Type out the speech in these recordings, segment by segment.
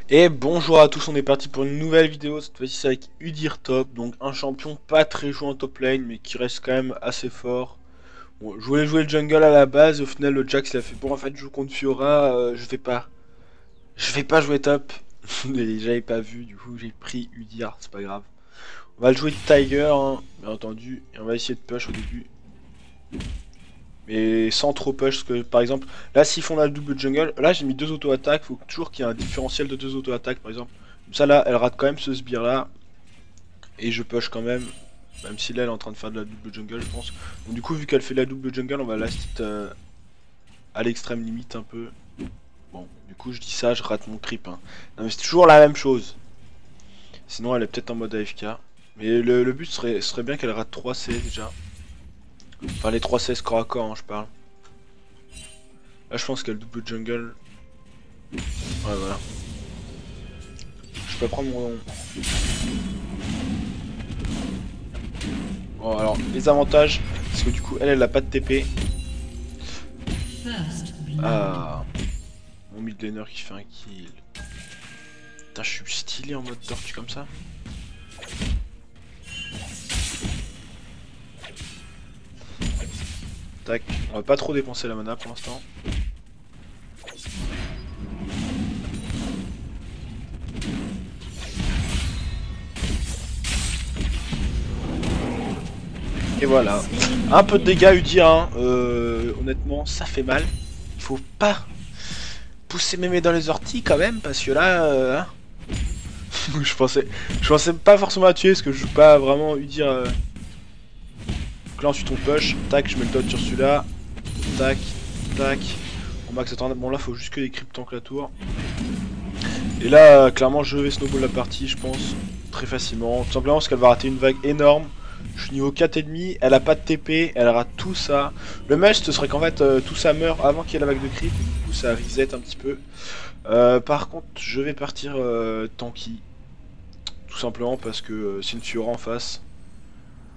Et bonjour à tous, on est parti pour une nouvelle vidéo, cette fois-ci c'est avec Udyr Top, donc un champion pas très joué en top lane, mais qui reste quand même assez fort. Bon, je voulais jouer le jungle à la base, au final le Jax il a fait bon en fait je joue contre Fiora, je vais pas jouer top. Et j'avais pas vu, du coup j'ai pris Udyr, c'est pas grave. On va le jouer de Tiger, hein, bien entendu, et on va essayer de push au début. Mais sans trop push, parce que par exemple, là s'ils font la double jungle, là j'ai mis deux auto-attaques, faut toujours qu'il y ait un différentiel de deux auto-attaques par exemple. Comme ça là, elle rate quand même ce sbire là, et je push quand même, même si là elle est en train de faire de la double jungle je pense. Donc du coup vu qu'elle fait la double jungle, on va last hit à l'extrême limite un peu. Bon, du coup je dis ça, je rate mon creep. Hein. Non mais c'est toujours la même chose. Sinon elle est peut-être en mode AFK. Mais le but serait bien qu'elle rate 3 C déjà. Enfin les 3 C corps à corps, hein, je parle. Là je pense qu'elle double jungle. Ouais voilà. Je peux prendre mon... Bon alors les avantages, parce que du coup elle a pas de TP. Ah, mon mid laner qui fait un kill. Putain je suis stylé en mode tortue comme ça. Tac, on va pas trop dépenser la mana pour l'instant. Et voilà. Un peu de dégâts Udyr, hein. Honnêtement ça fait mal. Il faut pas pousser mémé dans les orties quand même parce que là... Hein. je pensais pas forcément à tuer parce que je joue pas vraiment Udyr. Donc là ensuite on push, tac je mets le dot sur celui-là. Tac, tac. On max attendre. Bon là faut juste que les creeps tankent la tour. Et là clairement je vais snowball la partie je pense. Très facilement. Tout simplement parce qu'elle va rater une vague énorme. Je suis niveau 4,5, elle a pas de TP, elle rate tout ça. Le must ce serait qu'en fait tout ça meurt avant qu'il y ait la vague de creep. Du coup ça reset un petit peu. Par contre je vais partir tanky. Tout simplement parce que c'est une Fiora en face.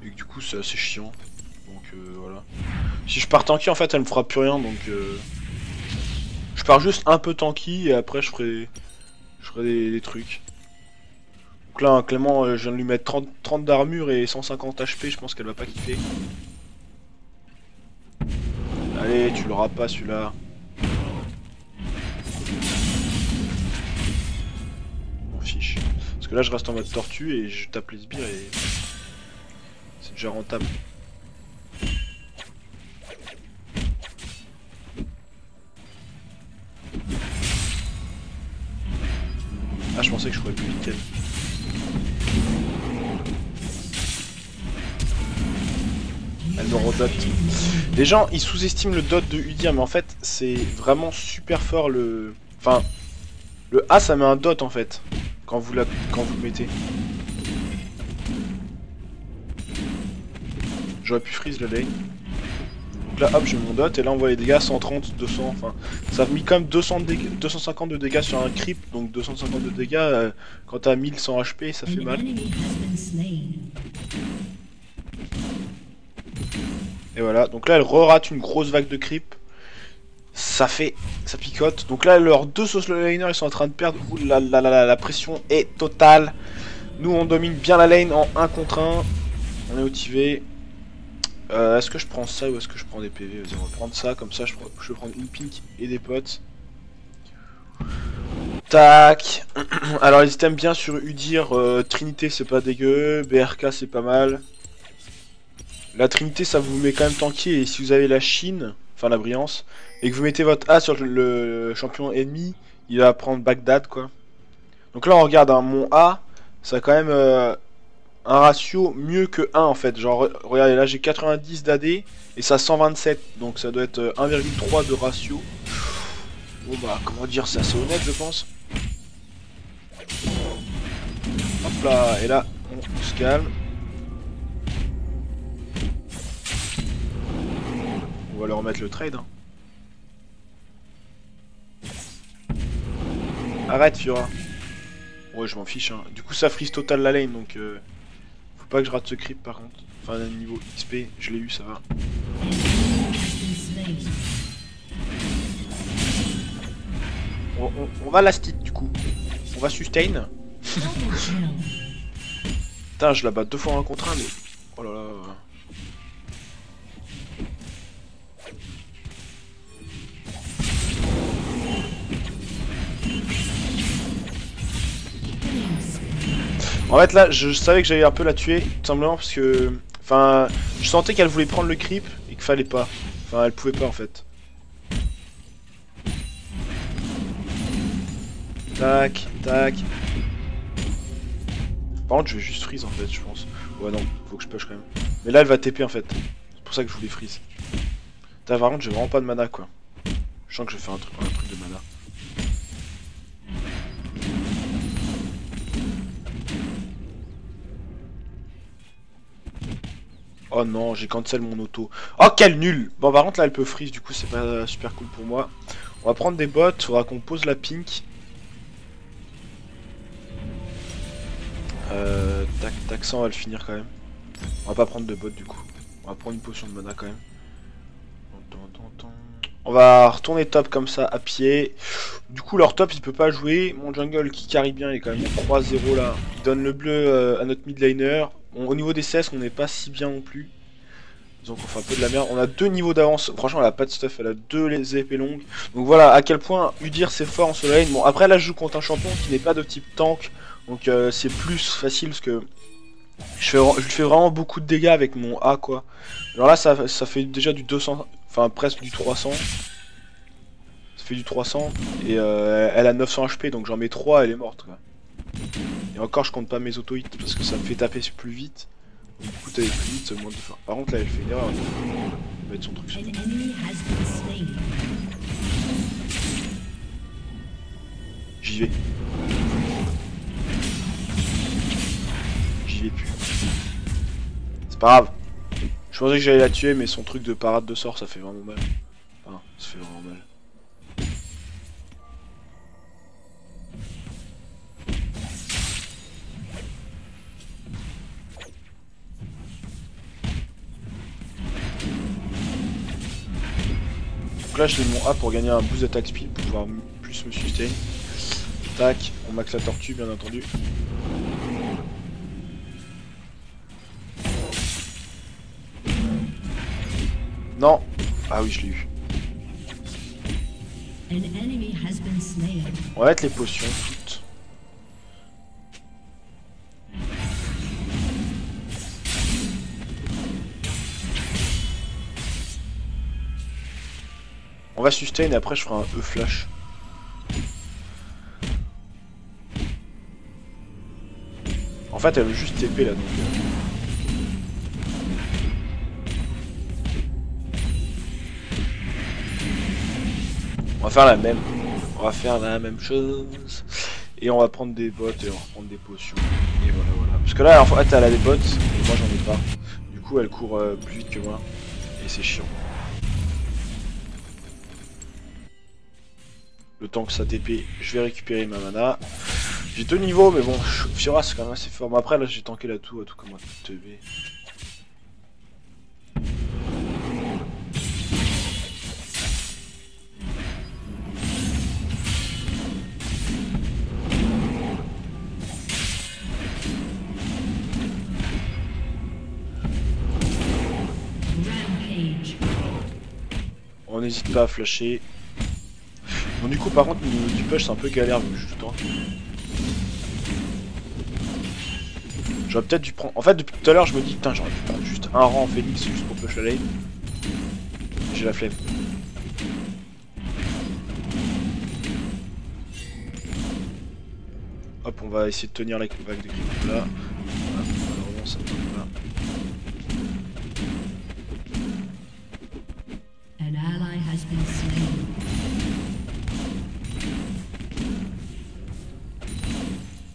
Et que du coup c'est assez chiant. Donc voilà. Si je pars tanky en fait elle me fera plus rien donc je pars juste un peu tanky et après je ferai des trucs. Donc là Clément je viens de lui mettre 30 d'armure et 150 HP, je pense qu'elle va pas kiffer. Allez tu l'auras pas celui-là. M'en fiche. Parce que là je reste en mode tortue et je tape les sbires et c'est déjà rentable. Ah je pensais que je ferais plus vite qu'elle. Elle me redote. Les gens ils sous-estiment le dot de Udyr mais en fait c'est vraiment super fort le... Enfin le A ça met un dot en fait quand vous le mettez. J'aurais pu freeze la lane. Donc là hop j'ai mon dot et là on voit les dégâts 130, 200, enfin ça a mis quand même 250 de dégâts sur un creep, donc 250 de dégâts quand t'as 1100 HP ça fait mal. Et voilà, donc là elle re-rate une grosse vague de creep. Ça picote. Donc là leurs deux solo laners ils sont en train de perdre. Ouh là là là, la pression est totale. Nous on domine bien la lane en 1 contre 1. On est motivé. Est-ce que je prends ça ou est-ce que je prends des PV? Vas-y on va prendre ça, comme ça je peux prendre une pink et des potes. Tac. Alors les items bien sur Udyr, Trinité c'est pas dégueu, BRK c'est pas mal. La Trinité ça vous met quand même tanky et si vous avez la Chine, enfin la brillance, et que vous mettez votre A sur le champion ennemi, il va prendre Bagdad quoi. Donc là on regarde hein, mon A, ça a quand même un ratio mieux que 1 en fait. Genre regardez là j'ai 90 d'AD et ça 127, donc ça doit être 1,3 de ratio. Bon bah comment dire, c'est assez honnête je pense. Hop là, et là on se calme. On va leur remettre le trade. Hein. Arrête Fiora. Ouais je m'en fiche hein. Du coup ça freeze total la lane donc faut pas que je rate ce creep par contre. Enfin niveau XP je l'ai eu ça va. On va last hit du coup. On va sustain. Putain, je la bats 2 fois en 1 contre 1, mais... Oh là là... En fait là, je savais que j'allais un peu la tuer, tout simplement parce que... Enfin, je sentais qu'elle voulait prendre le creep et qu'il fallait pas. Enfin, elle pouvait pas en fait. Tac, tac. Par contre, je vais juste freeze en fait, je pense. Ouais, non, faut que je push quand même. Mais là, elle va TP en fait. C'est pour ça que je voulais freeze. Putain, par contre, j'ai vraiment pas de mana quoi. Je sens que je vais faire un truc de mana. Oh non, j'ai cancel mon auto. Oh, quel nul! Bon, par contre, là, elle peut freeze, du coup, c'est pas super cool pour moi. On va prendre des bots, faudra qu'on pose la pink. Tac, tac, ça, on va le finir quand même. On va pas prendre de bot, du coup. On va prendre une potion de mana quand même. On va retourner top comme ça, à pied. Du coup, leur top, il peut pas jouer. Mon jungle qui carry bien, il est quand même 3-0 là. Il donne le bleu à notre mid laner. Bon, au niveau des CS, on n'est pas si bien non plus. Donc on fait un peu de la merde. On a 2 niveaux d'avance. Franchement, elle a pas de stuff. Elle a 2 les épées longues. Donc voilà à quel point Udyr c'est fort en solo lane. Bon, après là, je joue contre un champion qui n'est pas de type tank. Donc c'est plus facile parce que je fais vraiment beaucoup de dégâts avec mon A quoi. Alors là, ça fait déjà du 200. Enfin, presque du 300. Ça fait du 300. Et elle a 900 HP. Donc j'en mets 3. Elle est morte quoi. Et encore, je compte pas mes auto-hits parce que ça me fait taper plus vite. Du coup, t'avais plus vite, moins de fin. Par contre, là, elle fait une erreur. Elle va mettre son truc sur. J'y vais. J'y vais plus. C'est pas grave. Je pensais que j'allais la tuer, mais son truc de parade de sort, ça fait vraiment mal. Enfin, ça fait vraiment mal. Donc là, je donne mon A pour gagner un boost d'attaque speed pour pouvoir plus me sustain. Tac, on max la tortue, bien entendu. Non. Ah oui, je l'ai eu. On va mettre les potions toutes. On va sustain et après je ferai un E flash. En fait, elle veut juste TP là donc. On va faire la même. On va faire la même chose. Et on va prendre des bots et on va prendre des potions. Et voilà, voilà. Parce que là, en fait, elle a des bots et moi j'en ai pas. Du coup, elle court plus vite que moi. Et c'est chiant. Le temps que ça TP, je vais récupérer ma mana. J'ai 2 niveaux, mais bon, Fiora c'est quand même assez fort. Mais après, là, j'ai tanké la tout comme un teubé. On n'hésite pas à flasher. Bon, du coup, par contre, du push, c'est un peu galère vu que je joue tank. J'aurais peut-être dû prendre. En fait, depuis tout à l'heure, je me dis, putain, j'aurais pu prendre juste un rang en Phoenix juste pour push la lane. J'ai la flemme. Hop, on va essayer de tenir la vague de creep là. Malheureusement, ça ne tient pas.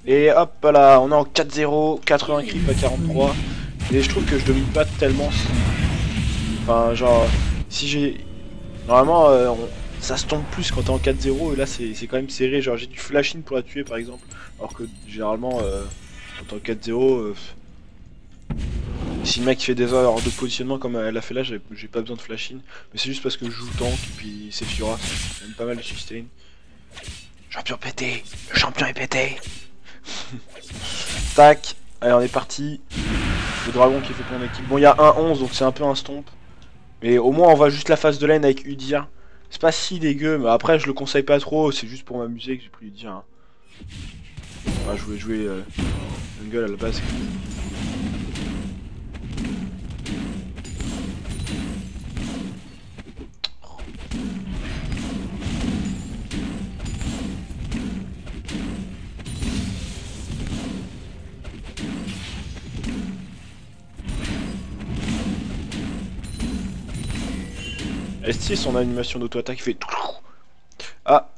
Et hop là, on est en 4-0, 80 creep à 43. Et je trouve que je domine pas tellement. Enfin, genre, si j'ai. Normalement, ça se tombe plus quand t'es en 4-0. Et là, c'est quand même serré. Genre, j'ai du flash in pour la tuer par exemple. Alors que généralement, quand t'es en 4-0, si le mec fait des erreurs de positionnement comme elle a fait là, j'ai pas besoin de flash in. Mais c'est juste parce que je joue tank et puis c'est Fiora, c'est quand même pas mal de sustain. Champion pété. Le champion est pété. Tac. Allez, on est parti. Le dragon qui fait ton équipe. Bon, il y a un 11, donc c'est un peu un stomp. Mais au moins, on voit juste la phase de lane avec Udyr. C'est pas si dégueu, mais après, je le conseille pas trop. C'est juste pour m'amuser que j'ai pris Udyr. Hein. Ouais, je voulais jouer jungle à la base. S6 son animation d'auto-attaque fait... Ah.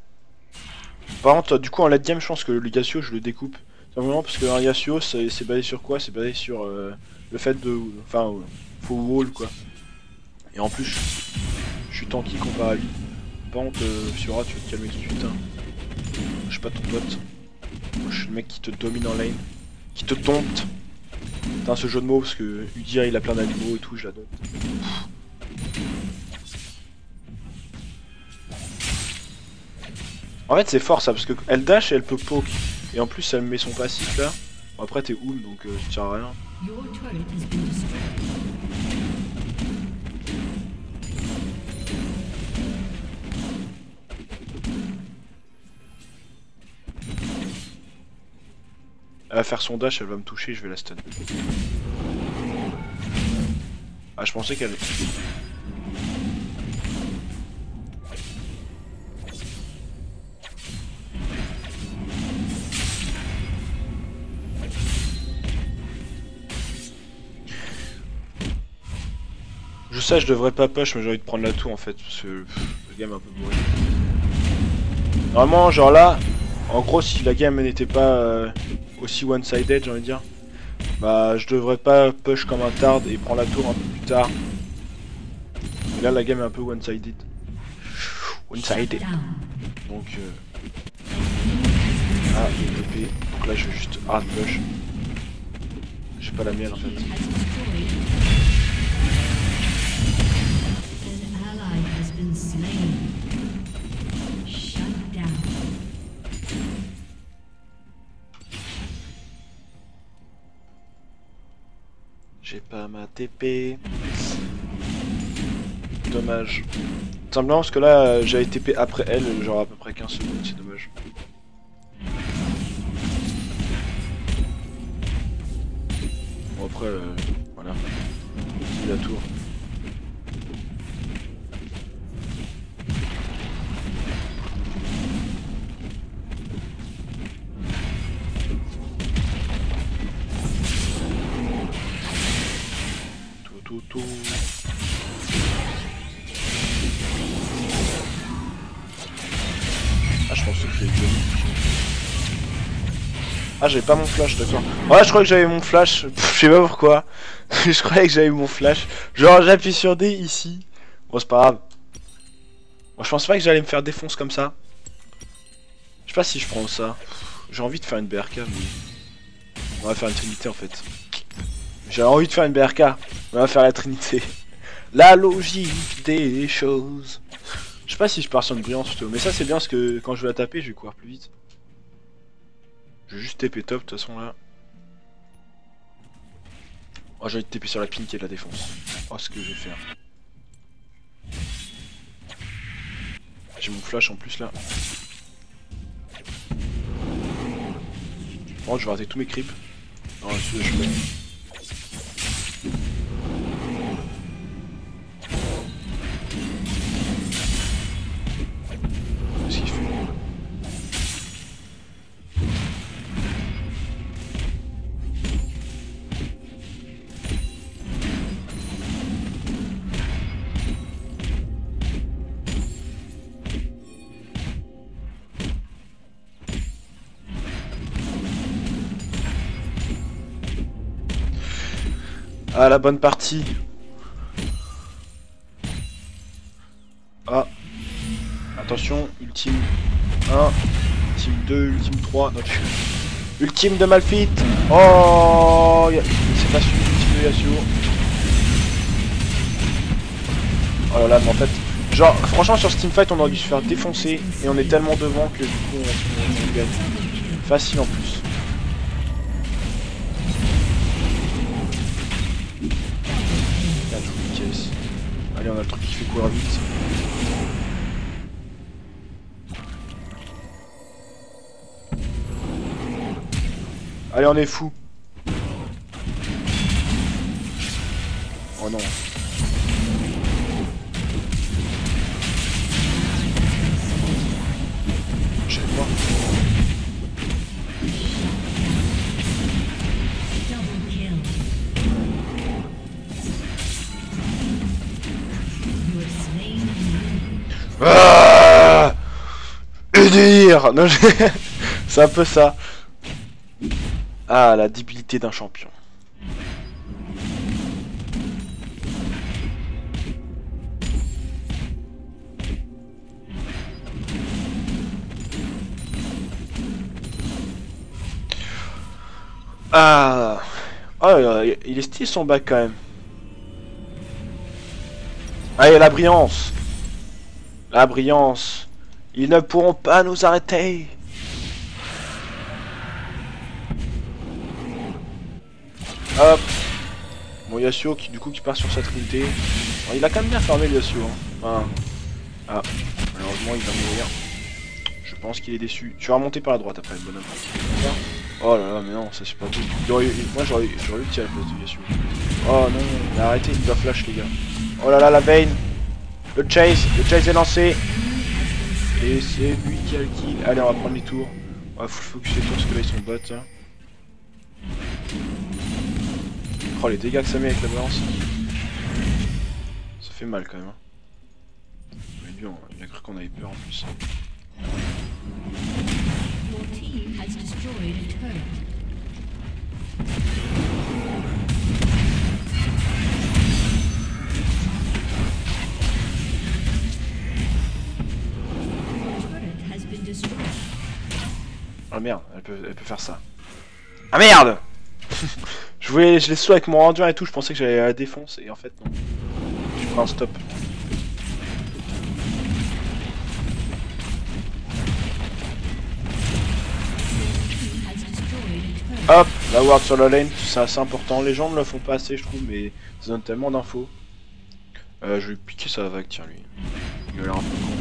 Par contre, du coup en late game je pense que le Yasuo je le découpe. Simplement parce que un Yasuo c'est basé sur quoi? C'est basé sur le fait de... Enfin, faut wall quoi. Et en plus je suis tanky comparé à lui. Par contre, Fiora tu vas te calmer tout de suite hein. Je suis pas ton pote. Moi je suis le mec qui te domine en lane. Qui te dompte. Putain ce jeu de mots parce que Udyr il a plein d'animaux et tout, je l'adore. En fait c'est fort ça parce que elle dash et elle peut poke. Et en plus elle met son passif là. Bon, après t'es ult donc ça sert à rien. Elle va faire son dash, elle va me toucher, je vais la stun. Ah je pensais qu'elle... Je sais, je devrais pas push, mais j'ai envie de prendre la tour en fait, parce que le game est un peu bourré. Normalement, genre là, en gros, si la game n'était pas aussi one-sided, j'ai envie de dire, bah je devrais pas push comme un tard et prendre la tour un peu plus tard. Et là, la game est un peu one-sided. One-sided. Donc, ah, il est TP. Donc là, je vais juste hard push. J'ai pas la mienne en fait. J'ai pas ma TP. Dommage. Simplement parce que là j'avais TP après elle, genre à peu près 15 secondes, c'est dommage. Bon après, voilà. C'est la tour. Tout. Ah je pensais que j'avais gagné. Ah j'avais pas mon flash, d'accord. Ouais je crois que j'avais mon flash, je sais pas pourquoi. Je croyais que j'avais mon flash. Genre j'appuie sur D ici. Bon c'est pas grave. Moi je pense pas que j'allais me faire défoncer comme ça. Je sais pas si je prends ça. J'ai envie de faire une BRK mais... On va faire une trinité en fait. J'ai envie de faire une BRK. On va faire la trinité. La logique des choses. Je sais pas si je pars sur une brillance plutôt. Mais ça c'est bien parce que quand je vais la taper je vais courir plus vite. Je vais juste TP top de toute façon là. Oh j'ai envie de TP sur la pink et de la défonce. Oh ce que je vais faire. J'ai mon flash en plus là. Oh je vais rater tous mes creeps. Non celui-là je suis pas. Qu'est-ce qu'il fait? Ah la bonne partie. Ah. Attention, ultime 1, ultime 2, ultime 3. Non, ultime de Malphite. Oh c'est pas celui ultime de Yasuo. Oh là là, mais en fait, Genre, franchement, sur ce teamfight, on aurait dû se faire défoncer. Et on est tellement devant que du coup, on gagne. Facile en plus. Là, je vous caisse. Allez, on a le truc qui fait courir vite. Allez, on est fou. Oh non. Je sais pas. Ah, le délire. Non, c'est un peu ça. Ah, la débilité d'un champion. Ah, oh, il est stylé son bac quand même. Allez, la brillance. La brillance. Ils ne pourront pas nous arrêter. Hop. Bon, Yasuo qui du coup qui part sur sa trinité. Bon, il a quand même bien fermé le Yasuo. Hein. Enfin... Ah, malheureusement il va mourir. Je pense qu'il est déçu. Tu vas remonter par la droite après le bonhomme. Oh là là, mais non, ça c'est pas tout. Moi j'aurais eu le tir à la place de Yasuo. Oh non, mais arrêtez, il doit flash les gars. Oh là là, la Vayne. Le chase est lancé. Et c'est lui qui a le kill. Allez, on va prendre les tours. Ouais, faut focuser sur parce que là ils sont bots. Hein. Oh, les dégâts que ça met avec la balance. Ça fait mal quand même. Hein. Mais lui, il a cru qu'on avait peur en plus. Ah merde, elle peut faire ça. Ah merde. Je les saute avec mon rendu et tout, je pensais que j'allais à la défonce et en fait non. Je prends un stop. Hop, la ward sur la lane, c'est assez important. Les gens ne le font pas assez je trouve, mais ça donne tellement d'infos. Je vais piquer sa vague, tiens lui. Il a l'air un peu con.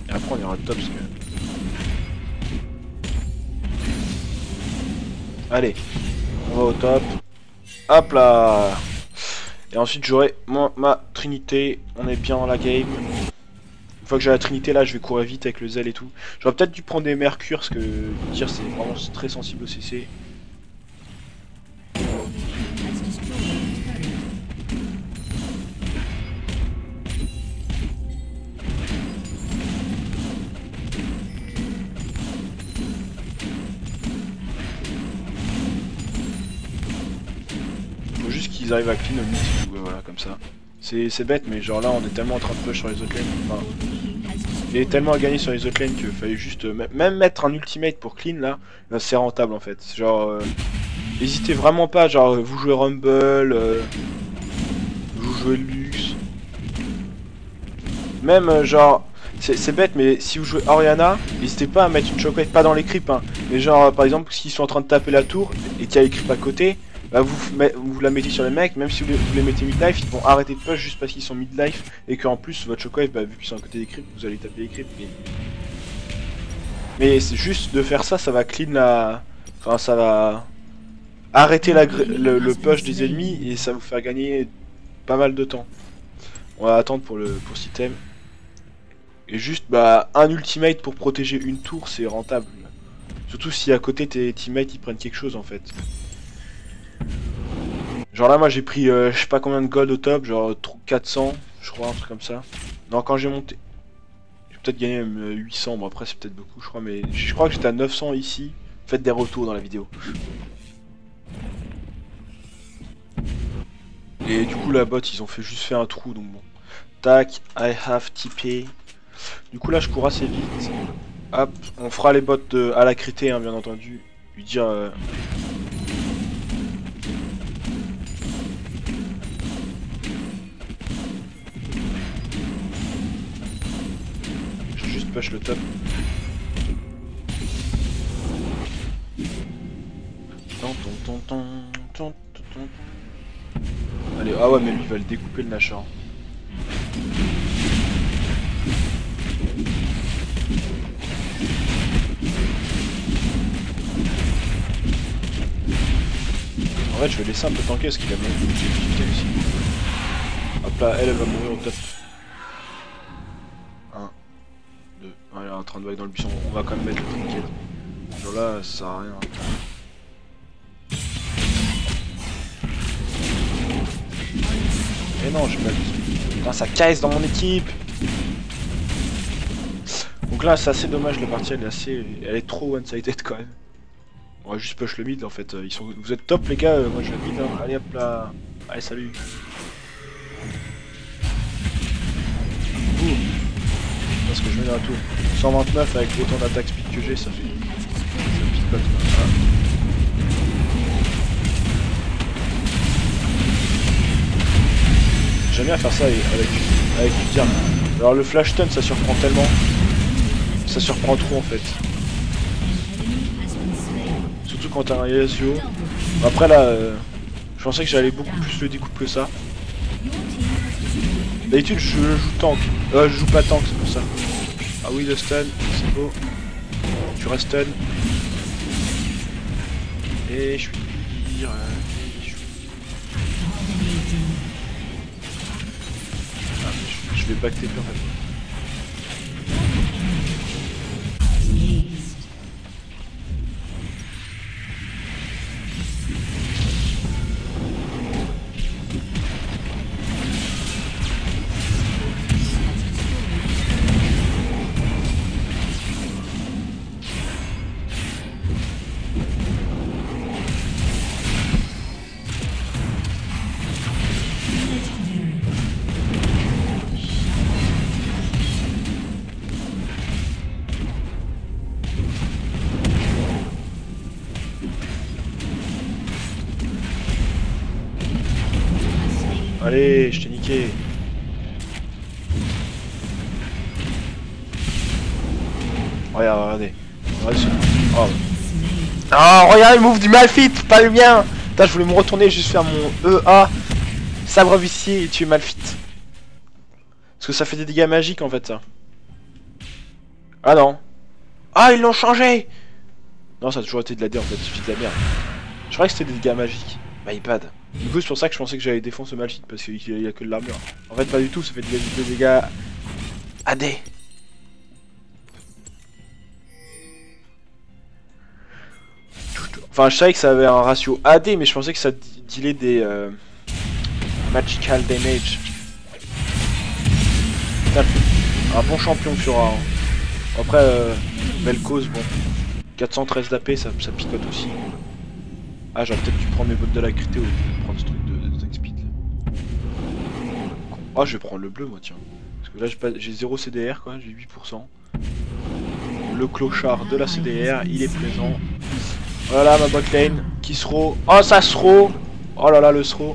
Et après on ira au top parce que... Allez, on va au top. Hop là. Et ensuite j'aurai ma trinité. On est bien dans la game. Une fois que j'ai la trinité là, je vais courir vite avec le zèle et tout. J'aurais peut-être dû prendre des mercures parce que le tir c'est vraiment très sensible au CC. Faut juste qu'ils arrivent à clean au mid, voilà comme ça. C'est bête mais genre là on est tellement en train de push sur les autres lanes. Enfin, il est tellement à gagner sur les autres lanes qu'il fallait juste même mettre un ultimate pour clean là, c'est rentable en fait. Genre hésitez vraiment pas, genre vous jouez Rumble, vous jouez Lux. Même genre c'est bête mais si vous jouez Orianna, n'hésitez pas à mettre une shockwave, pas dans les creeps hein, mais genre par exemple s'ils sont en train de taper la tour et qu'il y a les creeps à côté. Bah vous la mettez sur les mecs, même si vous les mettez mid-life, ils vont arrêter de push juste parce qu'ils sont mid-life et qu'en plus votre shockwave, bah, vu qu'ils sont à côté des creeps, vous allez taper les creeps. Mais c'est juste de faire ça, ça va clean la... Enfin ça va arrêter le push des ennemis et ça va vous faire gagner pas mal de temps. On va attendre pour cet item. Et juste bah un ultimate pour protéger une tour c'est rentable. Surtout si à côté tes teammates ils prennent quelque chose en fait. Genre là moi j'ai pris je sais pas combien de gold au top, genre 400 je crois, un truc comme ça. Non quand j'ai monté, j'ai peut-être gagné même 800, bon après c'est peut-être beaucoup je crois, mais je crois que j'étais à 900 ici. Faites des retours dans la vidéo. Et du coup la bot ils ont juste fait un trou donc bon. Tac, I have TP. Du coup là je cours assez vite. Hop, on fera les bots à la critée hein, bien entendu. Lui dire... push le top. Allez, ah ouais, mais lui il va le découper le Nashor. En fait, je vais laisser un peu tanker parce qu'il a même aussi. Hop là, elle va mourir au top. 1, 2, elle est en train de bailler dans le buisson. On va quand même mettre le trinket. Genre là, ça sert à rien. Mais non, j'ai pas dit. Putain, ça caisse dans mon équipe. Donc là, c'est assez dommage, la partie elle est trop one-sided quand même. On va juste push le mid en fait. Vous êtes top les gars, moi je vais mid. Hein. Allez hop là. Allez, salut. Parce que je mets dans la tour. 129 avec autant d'attaque speed que j'ai, ça fait. Ça picote. Voilà. J'aime bien faire ça avec du tir. Alors le flash stun ça surprend tellement. Ça surprend trop en fait. Surtout quand t'as un Yasuo. Après là, je pensais que j'allais beaucoup plus le découpe que ça. D'habitude je joue tank. Je joue pas tank, c'est pour ça. Ah oui, le stun, c'est beau. Tu restes stun. Et je suis pire. Je vais back TP en fait. Allez, je t'ai niqué. Regarde, regardez. Oh. Oh, regarde le move du Malphite, pas le mien. Putain, je voulais me retourner et juste faire mon EA. Sabre vicié et tuer Malphite. Parce que ça fait des dégâts magiques en fait ça. Ah non. Ah, ils l'ont changé. Non, ça a toujours été de la D en fait, il suffit de la merde. Je croyais que c'était des dégâts magiques. My bad. Du coup c'est pour ça que je pensais que j'allais défoncer le Malphite parce qu'il y a que de l'armure. En fait pas du tout, ça fait des dégâts AD. Enfin je savais que ça avait un ratio AD mais je pensais que ça dealait des magical damage. Un bon champion Fiora. Hein. Après belle cause, bon. 413 d'AP ça picote aussi. Ah, j'aurais peut-être dû prendre mes bottes de la crité ou prendre ce truc de tank speed. Ah, je vais prendre le bleu, moi, tiens. Parce que là, j'ai 0 CDR, quoi, j'ai 8%. Le clochard de la CDR, il est présent. Voilà ma botlane qui throw. Oh, ça throw. Oh là là, le throw.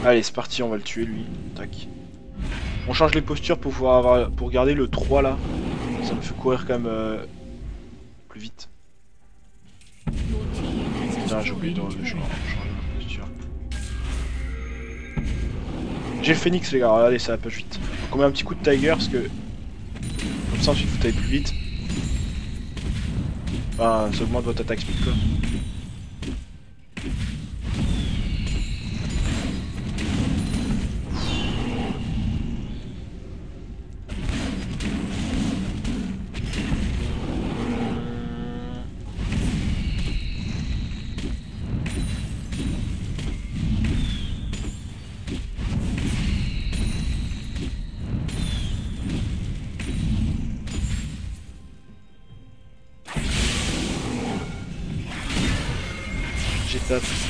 Allez, c'est parti, on va le tuer lui. Tac. On change les postures pour pouvoir avoir, pour garder le 3 là. Ça me fait courir quand même plus vite. Putain, j'ai oublié de changer la posture. J'ai le phoenix les gars, allez ça va pas vite. Donc on met un petit coup de tiger parce que comme ça ensuite vous allez plus vite. Enfin, ça augmente votre attaque speed quoi.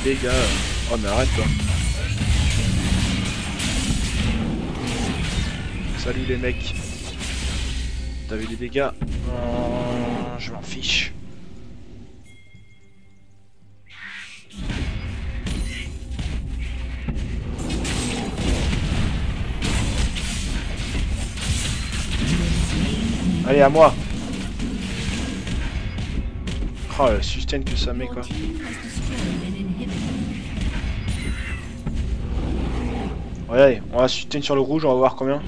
Les gars, oh mais arrête toi. Salut les mecs. T'as vu les dégâts? Je m'en fiche. Allez, à moi. Oh, le sustain que ça met, quoi. Ouais, allez, on va sustain sur le rouge, on va voir combien.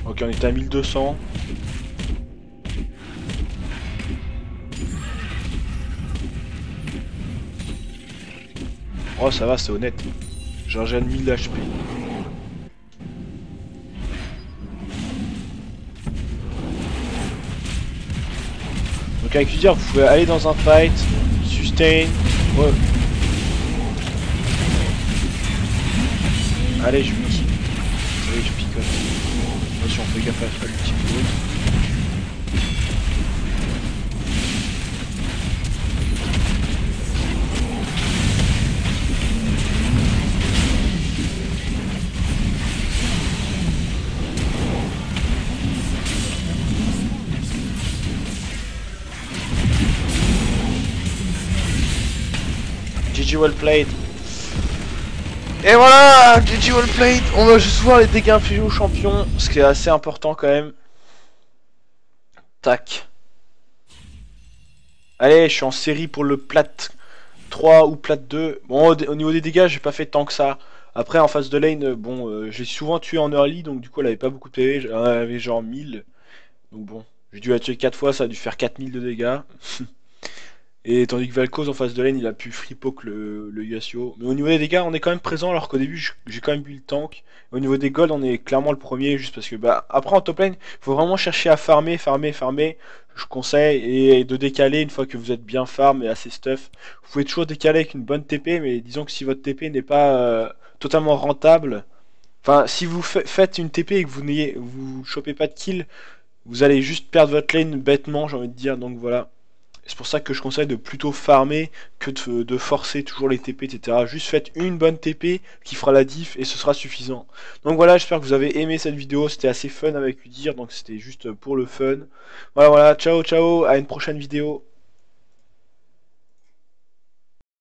Ok, on était à 1200. Oh, ça va, c'est honnête. J'ai un 1000 HP. Donc avec dire, vous pouvez aller dans un fight, sustain. Ouais. Allez, je pique. Allez, je picote. Attention, on fait gaffe à l'ulti bruit. GG well played. Et voilà, GG well played. On va juste voir les dégâts infligés au champion, ce qui est assez important quand même. Tac. Allez, je suis en série pour le plat 3 ou plat 2. Bon, au niveau des dégâts, j'ai pas fait tant que ça. Après, en phase de lane, bon, j'ai souvent tué en early, donc du coup, elle avait pas beaucoup de PV. Elle avait genre 1000. Donc bon, j'ai dû la tuer 4 fois, ça a dû faire 4000 de dégâts. Et tandis que Vel'Koz en face de lane, il a pu free poke le Yasuo. Mais au niveau des dégâts, on est quand même présent, alors qu'au début, j'ai quand même bu le tank. Au niveau des golds, on est clairement le premier, juste parce que, bah, après en top lane, il faut vraiment chercher à farmer. Je conseille, et de décaler une fois que vous êtes bien farm et assez stuff. Vous pouvez toujours décaler avec une bonne TP, mais disons que si votre TP n'est pas totalement rentable, enfin, si vous faites une TP et que vous chopez pas de kill, vous allez juste perdre votre lane bêtement, j'ai envie de dire, donc voilà. C'est pour ça que je conseille de plutôt farmer que de forcer toujours les TP, etc. Juste faites une bonne TP qui fera la diff et ce sera suffisant. Donc voilà, j'espère que vous avez aimé cette vidéo. C'était assez fun avec Udyr, donc c'était juste pour le fun. Voilà, ciao, ciao, à une prochaine vidéo.